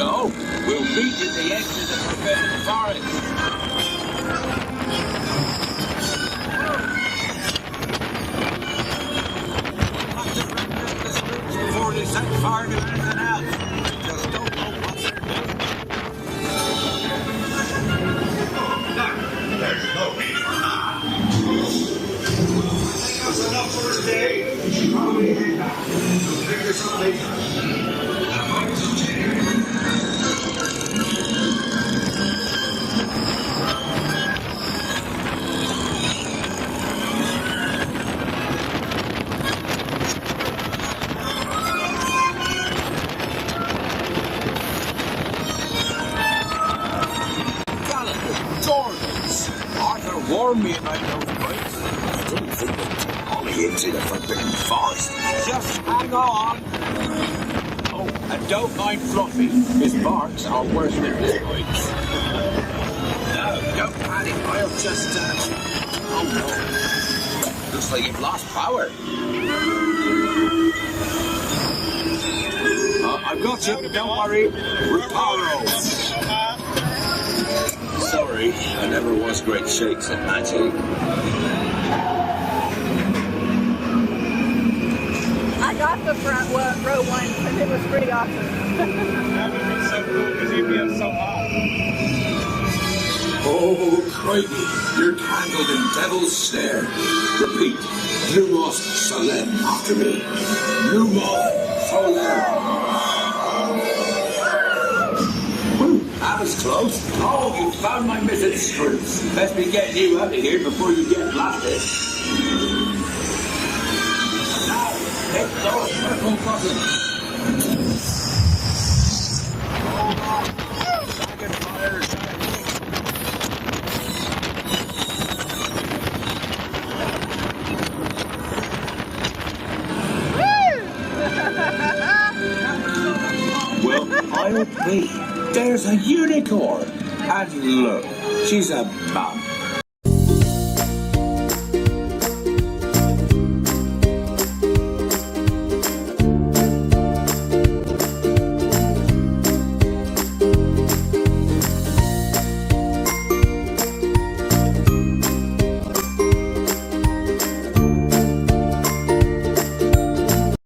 go. We'll meet at the edge of the forbidden forest. We'll have to bring up the streets before they set fire to anything else. I just don't know what they're doing. There's no need for that. That's enough for today. You should probably hang back. You'll figure this out later. Warn me about those bikes. I don't think they took Ollie into the forbidden forest. Just hang on. Oh, and don't mind Fluffy. His barks are worse than his bites. No, don't panic. I'll just... Oh, no. Looks like you've lost power. I've got you. Don't worry. Reparo. Sorry, I never was great shakes at magic. I got the front row one and it was pretty awesome. That would be so cool because you'd be up so high. Oh, crikey, you're tangled in Devil's Snare. Repeat, Lumos Solem after me. Lumos Solem. That was close. Oh, you found my missing screws. Best be getting you out of here before you get blasted. Now, take those purple buttons. Dragon fire. Well, I'll be. There's a unicorn. And look, she's a mum.